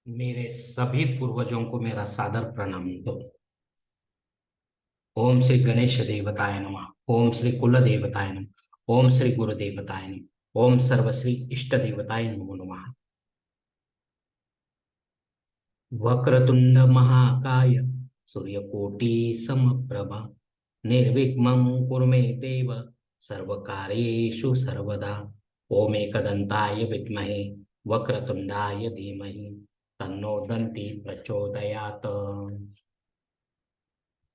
मेरे सभी पूर्वजों को मेरा सादर प्रणाम दो। ओम श्री गणेश देवताय नमः। ओम श्री कुल देवताय नमः। ओम श्री गुरु देवताय नमः। ओम सर्वश्री इष्ट देवताय नमो नमः। वक्रतुंड महाकाय सूर्यकोटि समप्रभा निर्विघ्नं कुरु मे देव सर्वकार्येषु सर्वदा। ओम एकदंताय विद्महे वक्रतुंडाय धीमहि तन्नो दन्ति प्रचोदयात्।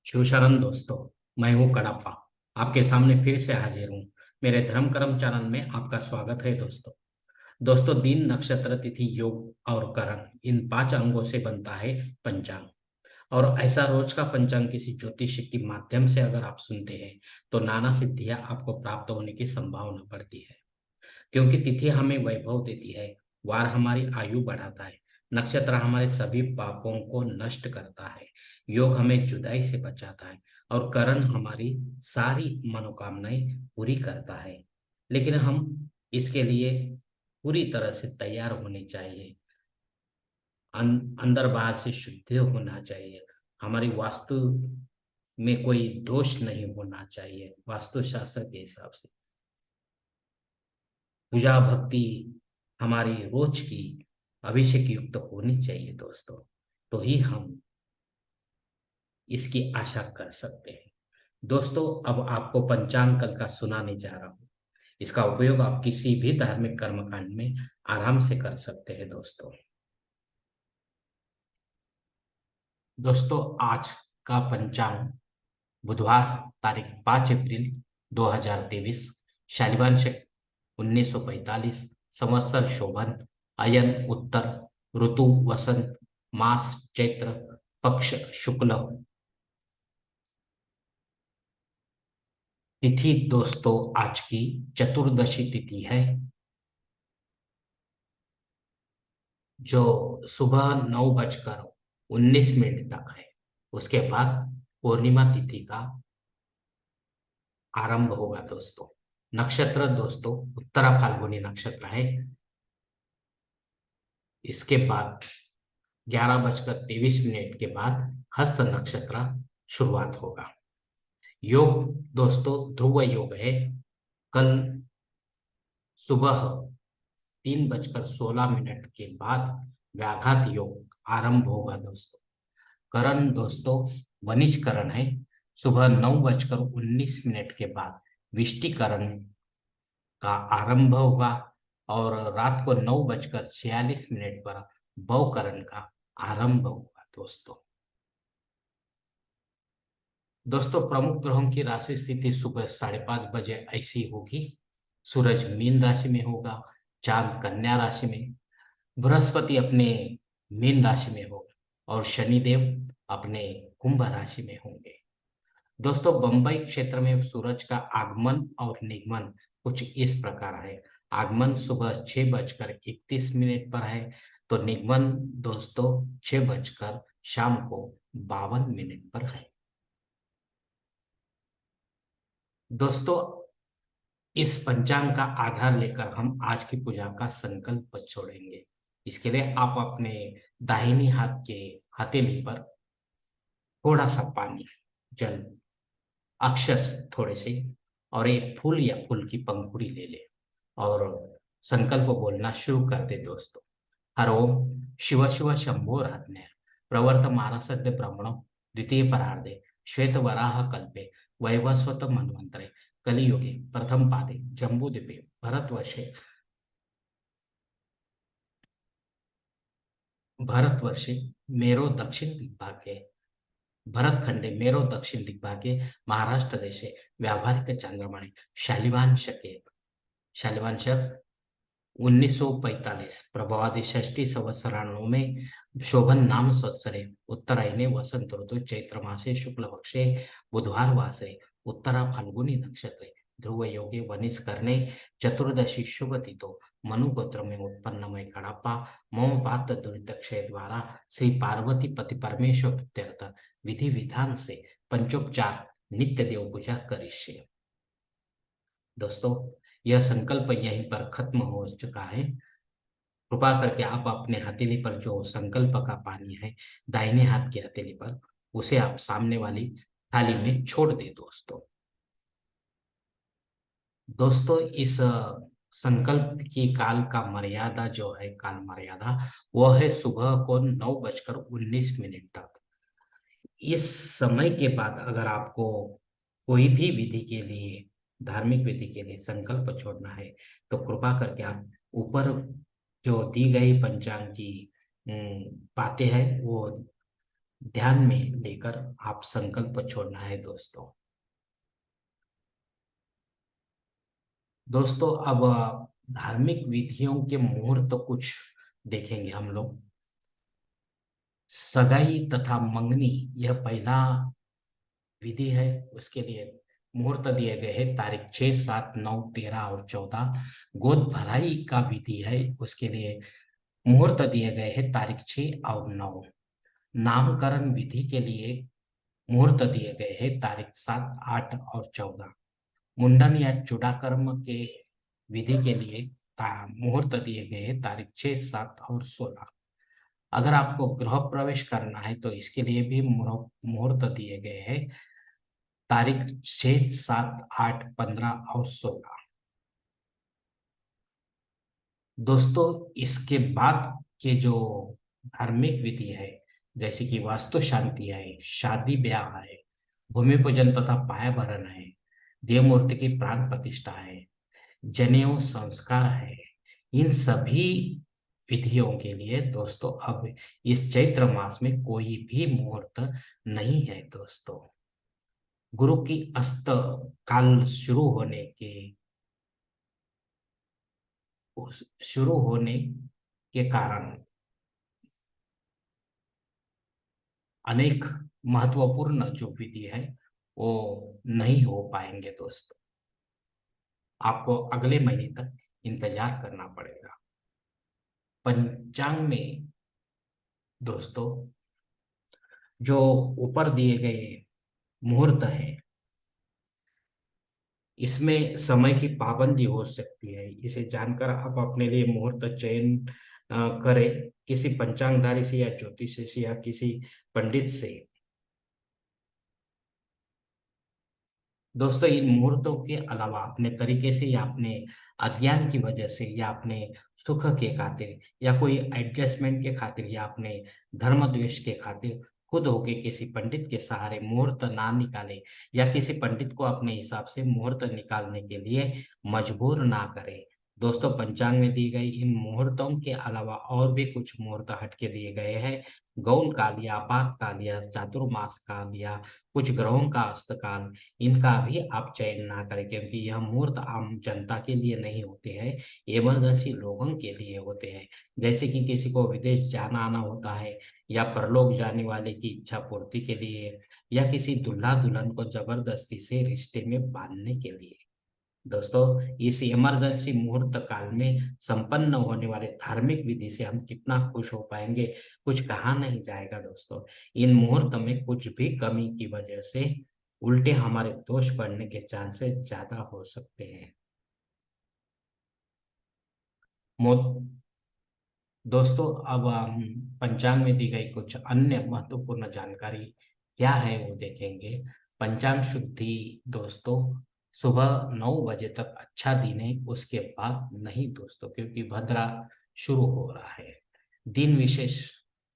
शिव शरण दोस्तों, मैं हूँ कड़प्पा। आपके सामने फिर से हाजिर हूँ। मेरे धर्म कर्म चैनल में आपका स्वागत है दोस्तों। दोस्तों, दिन, नक्षत्र, तिथि, योग और करण, इन 5 अंगों से बनता है पंचांग। और ऐसा रोज का पंचांग किसी ज्योतिषी के माध्यम से अगर आप सुनते हैं तो नाना सिद्धियां आपको प्राप्त होने की संभावना बढ़ती है। क्योंकि तिथि हमें वैभव देती है, वार हमारी आयु बढ़ाता है, नक्षत्र हमारे सभी पापों को नष्ट करता है, योग हमें जुदाई से बचाता है और करण हमारी सारी मनोकामनाएं पूरी करता है। लेकिन हम इसके लिए पूरी तरह से तैयार होने चाहिए। अंदर बाहर से शुद्ध होना चाहिए। हमारी वास्तु में कोई दोष नहीं होना चाहिए। वास्तु शास्त्र के हिसाब से पूजा भक्ति हमारी रोज की अभिषेक युक्त होनी चाहिए दोस्तों। तो ही हम इसकी आशा कर सकते हैं। दोस्तों, अब आपको पंचांग कल का सुनाने जा रहा हूँ। इसका उपयोग आप किसी भी धार्मिक कर्मकांड में आराम से कर सकते हैं दोस्तों। दोस्तों, आज का पंचांग बुधवार तारीख 5 अप्रैल 2023, शालिवान शक 1945, संवत्सर शोभन, अयन उत्तर, ऋतु वसंत, मास चैत्र, पक्ष शुक्ल। तिथि दोस्तों आज की चतुर्दशी तिथि है, जो सुबह 9:19 तक है। उसके बाद पूर्णिमा तिथि का आरंभ होगा दोस्तों। नक्षत्र दोस्तों उत्तरा फाल्गुनी नक्षत्र है। इसके बाद 11:23 के बाद हस्त नक्षत्र शुरुआत होगा। योग दोस्तों ध्रुव योग है। कल सुबह 3:16 के बाद व्याघात योग आरंभ होगा दोस्तों। करण दोस्तों वनिज करण है। सुबह 9:19 के बाद विष्टिकरण का आरंभ होगा और रात को 9:46 पर भवकरण का आरंभ होगा दोस्तों। दोस्तों, प्रमुख ग्रहों की राशि स्थिति सुबह 5:30 ऐसी होगी। सूरज मीन राशि में होगा, चांद कन्या राशि में, बृहस्पति अपने मीन राशि में होगा और शनिदेव अपने कुंभ राशि में होंगे। दोस्तों, बंबई क्षेत्र में सूरज का आगमन और निगमन कुछ इस प्रकार है। आगमन सुबह 6:31 पर है, तो निगमन दोस्तों 6 बजकर शाम को 52 पर है। दोस्तों, इस पंचांग का आधार लेकर हम आज की पूजा का संकल्प छोड़ेंगे। इसके लिए आप अपने दाहिनी हाथ के हथेली पर थोड़ा सा पानी, जल, अक्षर थोड़े से और एक फूल या फूल की पंखुड़ी ले ले और संकल्प बोलना शुरू कर दे दोस्तों। हर ओम शिव शिव शंभो राज्ञ प्रवर्तमान सद्य ब्रह्मणो द्वितीय परार्धे श्वेत वराह कल्पे वैवस्वत मन्वंतरे कलियुगे प्रथम पादे जम्बूद्वीपे भरतवर्षे मेरो दक्षिण दिग्भागे भरतखंडे मेरो दक्षिण दिग्भागे महाराष्ट्र देशे व्यावहारिक चांद्रमाणे शालिवांशक 1945 प्रभवादि षष्ठी संवत्सराणु में शोभन नाम संवत्सरे उत्तरायणे वसंत ऋतु चैत्र मासे शुक्ल पक्षे बुधवार वासरे उत्तरा फाल्गुनी नक्षत्रे ध्रुव योगे वनिस करने चतुर्दशी शुभ तिथो मनु गोत्र में उत्पन्न मैं कड़प्पा मम पात दुरित क्षय द्वारा श्री पार्वती पति परमेश्वर प्रीत्यर्थ विधि विधान से पंचोपचार नित्य देव पूजा करिष्ये। दोस्तों, यह संकल्प यहीं पर खत्म हो चुका है। कृपा करके आप अपने हथेली पर जो संकल्प का पानी है, दाहिने हाथ की हथेली पर, उसे आप सामने वाली थाली में छोड़ दे दोस्तों। दोस्तों इस संकल्प की काल का मर्यादा जो है, काल मर्यादा, वो है सुबह को 9:19 तक। इस समय के बाद अगर आपको कोई भी विधि के लिए, धार्मिक विधि के लिए संकल्प छोड़ना है, तो कृपा करके आप ऊपर जो दी गई पंचांग की बातें हैं, वो ध्यान में लेकर आप संकल्प छोड़ना है दोस्तों। दोस्तों अब धार्मिक विधियों के मुहूर्त तो कुछ देखेंगे हम लोग। सगाई तथा मंगनी, यह पहला विधि है। उसके लिए मुहूर्त दिए गए हैं तारीख 6, 7, 9, 13 और 14। गोद भराई का विधि है, उसके लिए मुहूर्त दिए गए हैं तारीख 6 और 9। नामकरण विधि के लिए मुहूर्त दिए गए हैं तारीख 7, 8 और 14। मुंडन या चूड़ाकर्म के विधि के लिए मुहूर्त दिए गए हैं तारीख 6, 7 और 16। अगर आपको गृह प्रवेश करना है तो इसके लिए भी मुहूर्त दिए गए हैं तारीख 6, 7, 8, 15 और 16। दोस्तों इसके बाद के जो धार्मिक विधि है, जैसे कि वास्तु शांति है, शादी ब्याह है, भूमि पूजन तथा पाया भरण है, देव मूर्ति की प्राण प्रतिष्ठा है, जनेऊ संस्कार है, इन सभी विधियों के लिए दोस्तों अब इस चैत्र मास में कोई भी मुहूर्त नहीं है दोस्तों। गुरु की अस्त काल शुरू होने के कारण अनेक महत्वपूर्ण जो विधि है वो नहीं हो पाएंगे दोस्तों। आपको अगले महीने तक इंतजार करना पड़ेगा। पंचांग में दोस्तों जो ऊपर दिए गए मुहूर्त है, इसमें समय की पाबंदी हो सकती है। इसे जानकर आप अपने लिए मुहूर्त चयन करें किसी पंचांगधारी से या ज्योतिषी से या किसी पंडित से। दोस्तों इन मुहूर्तों के अलावा अपने तरीके से या अपने अज्ञान की वजह से या अपने सुख के खातिर या कोई एडजस्टमेंट के खातिर या अपने धर्म द्वेष के खातिर खुद होके किसी पंडित के सहारे मुहूर्त ना निकाले या किसी पंडित को अपने हिसाब से मुहूर्त निकालने के लिए मजबूर ना करें। दोस्तों पंचांग में दी गई इन मुहूर्तों के अलावा और भी कुछ मुहूर्त हट के दिए गए हैं। गौण काल या आपातकाल या चातुर्मास काल या कुछ ग्रहों का अस्तकाल, इनका भी आप चयन ना करें, क्योंकि यह मुहूर्त आम जनता के लिए नहीं होते हैं, इमरजेंसी लोगों के लिए होते हैं। जैसे कि किसी को विदेश जाना आना होता है, या परलोक जाने वाले की इच्छा पूर्ति के लिए, या किसी दुल्हा दुल्हन को जबरदस्ती से रिश्ते में बांधने के लिए। दोस्तों इस इमरजेंसी मुहूर्त काल में संपन्न होने वाले धार्मिक विधि से हम कितना खुश हो पाएंगे, कुछ कहा नहीं जाएगा दोस्तों। इन मुहूर्त में कुछ भी कमी की वजह से उल्टे हमारे दोष बढ़ने के चांसेस ज्यादा हो सकते हैं। मो- दोस्तों अब हम पंचांग में दी गई कुछ अन्य महत्वपूर्ण जानकारी क्या है वो देखेंगे। पंचांग शुद्धि दोस्तों सुबह 9 बजे तक अच्छा दिन है, उसके बाद नहीं दोस्तों, क्योंकि भद्रा शुरू हो रहा है। दिन विशेष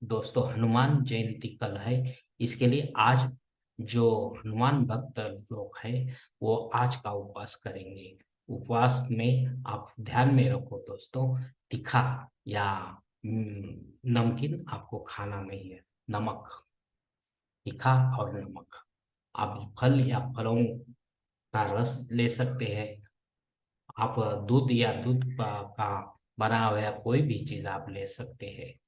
दोस्तों हनुमान जयंती कल है, इसके लिए आज जो हनुमान भक्त लोग हैं वो आज का उपवास करेंगे। उपवास में आप ध्यान में रखो दोस्तों, तीखा या नमकीन आपको खाना नहीं है। नमक, तीखा और नमक। आप फल या फलों का रस ले सकते हैं। आप दूध या दूध का बना हुआ कोई भी चीज आप ले सकते हैं।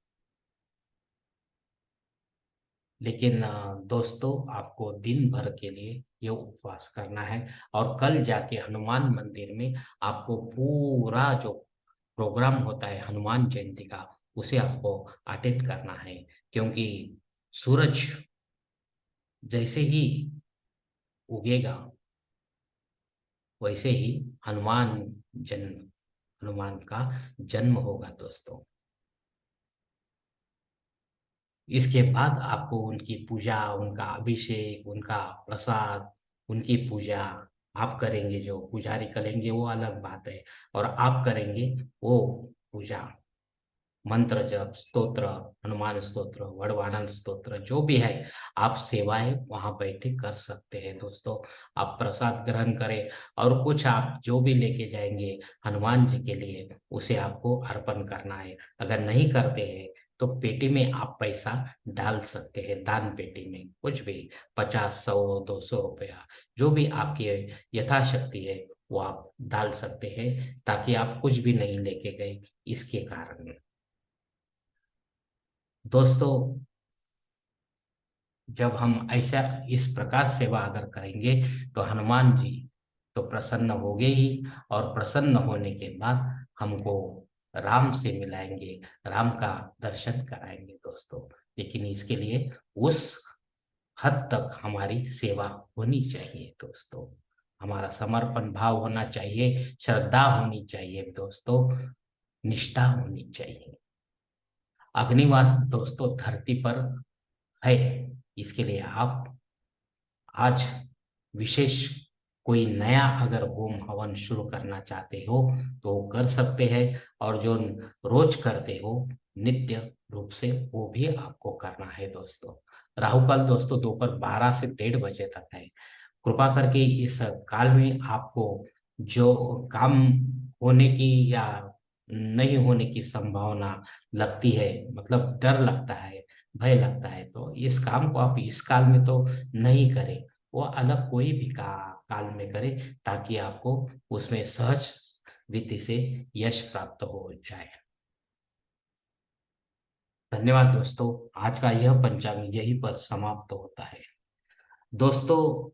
लेकिन दोस्तों आपको दिन भर के लिए ये उपवास करना है, और कल जाके हनुमान मंदिर में आपको पूरा जो प्रोग्राम होता है हनुमान जयंती का, उसे आपको अटेंड करना है। क्योंकि सूरज जैसे ही उगेगा वैसे ही हनुमान जन्म हनुमान का जन्म होगा दोस्तों। इसके बाद आपको उनकी पूजा, उनका अभिषेक, उनका प्रसाद, उनकी पूजा आप करेंगे, जो पुजारी करेंगे वो अलग बात है, और आप करेंगे वो पूजा, मंत्र जप, स्तोत्र, हनुमान स्तोत्र, वड़वानंद स्तोत्र, जो भी है आप सेवाएं वहां बैठे कर सकते हैं दोस्तों। आप प्रसाद ग्रहण करें, और कुछ आप जो भी लेके जाएंगे हनुमान जी के लिए उसे आपको अर्पण करना है। अगर नहीं करते हैं तो पेटी में आप पैसा डाल सकते हैं, दान पेटी में कुछ भी, 50, 100, 200 रुपया, जो भी आपकी यथाशक्ति है वो आप डाल सकते हैं, ताकि आप कुछ भी नहीं लेके गए इसके कारण। दोस्तों, जब हम ऐसा इस प्रकार सेवा अगर करेंगे तो हनुमान जी तो प्रसन्न होंगे ही, और प्रसन्न होने के बाद हमको राम से मिलाएंगे, राम का दर्शन कराएंगे दोस्तों। लेकिन इसके लिए उस हद तक हमारी सेवा होनी चाहिए दोस्तों, हमारा समर्पण भाव होना चाहिए, श्रद्धा होनी चाहिए दोस्तों, निष्ठा होनी चाहिए। अग्निवास दोस्तों धरती पर है, इसके लिए आप आज विशेष कोई नया अगर होम हवन शुरू करना चाहते हो तो वो कर सकते हैं, और जो रोज करते हो नित्य रूप से वो भी आपको करना है दोस्तों। राहु काल दोस्तों दोपहर 12 से 1:30 बजे तक है। कृपा करके इस काल में आपको जो काम होने की या नहीं होने की संभावना लगती है, मतलब डर लगता है, भय लगता है, तो इस काम को आप इस काल में तो नहीं करें, वो अलग कोई भी काल में करें, ताकि आपको उसमें सहज रीति से यश प्राप्त हो जाए। धन्यवाद दोस्तों, आज का यह पंचांग यहीं पर समाप्त होता है दोस्तों।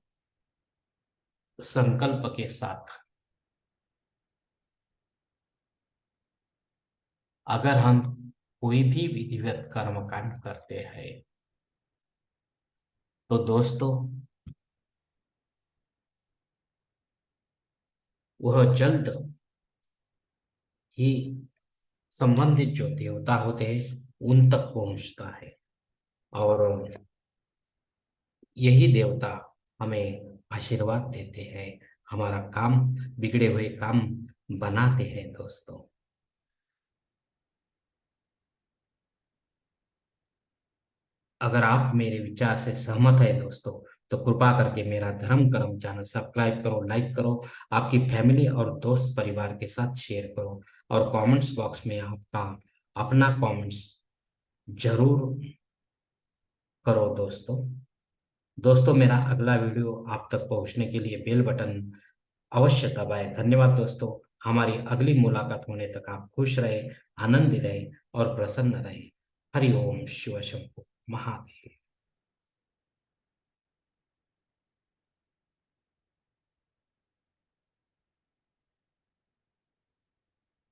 संकल्प के साथ, अगर हम कोई भी विधिवत कर्म कांड करते हैं तो दोस्तों वह जल्द ही संबंधित जो देवता होते हैं उन तक पहुंचता है, और यही देवता हमें आशीर्वाद देते हैं, हमारा काम, बिगड़े हुए काम बनाते हैं दोस्तों। अगर आप मेरे विचार से सहमत है दोस्तों, तो कृपा करके मेरा धर्म कर्म चैनल सब्सक्राइब करो, लाइक करो, आपकी फैमिली और दोस्त परिवार के साथ शेयर करो, और कमेंट्स बॉक्स में आपका अपना कमेंट्स जरूर करो दोस्तों। दोस्तों, मेरा अगला वीडियो आप तक पहुंचने के लिए बेल बटन अवश्य दबाएं। धन्यवाद दोस्तों। हमारी अगली मुलाकात होने तक आप खुश रहे, आनंदित रहे और प्रसन्न रहे। हरि ओम शिव शंभु महादेव।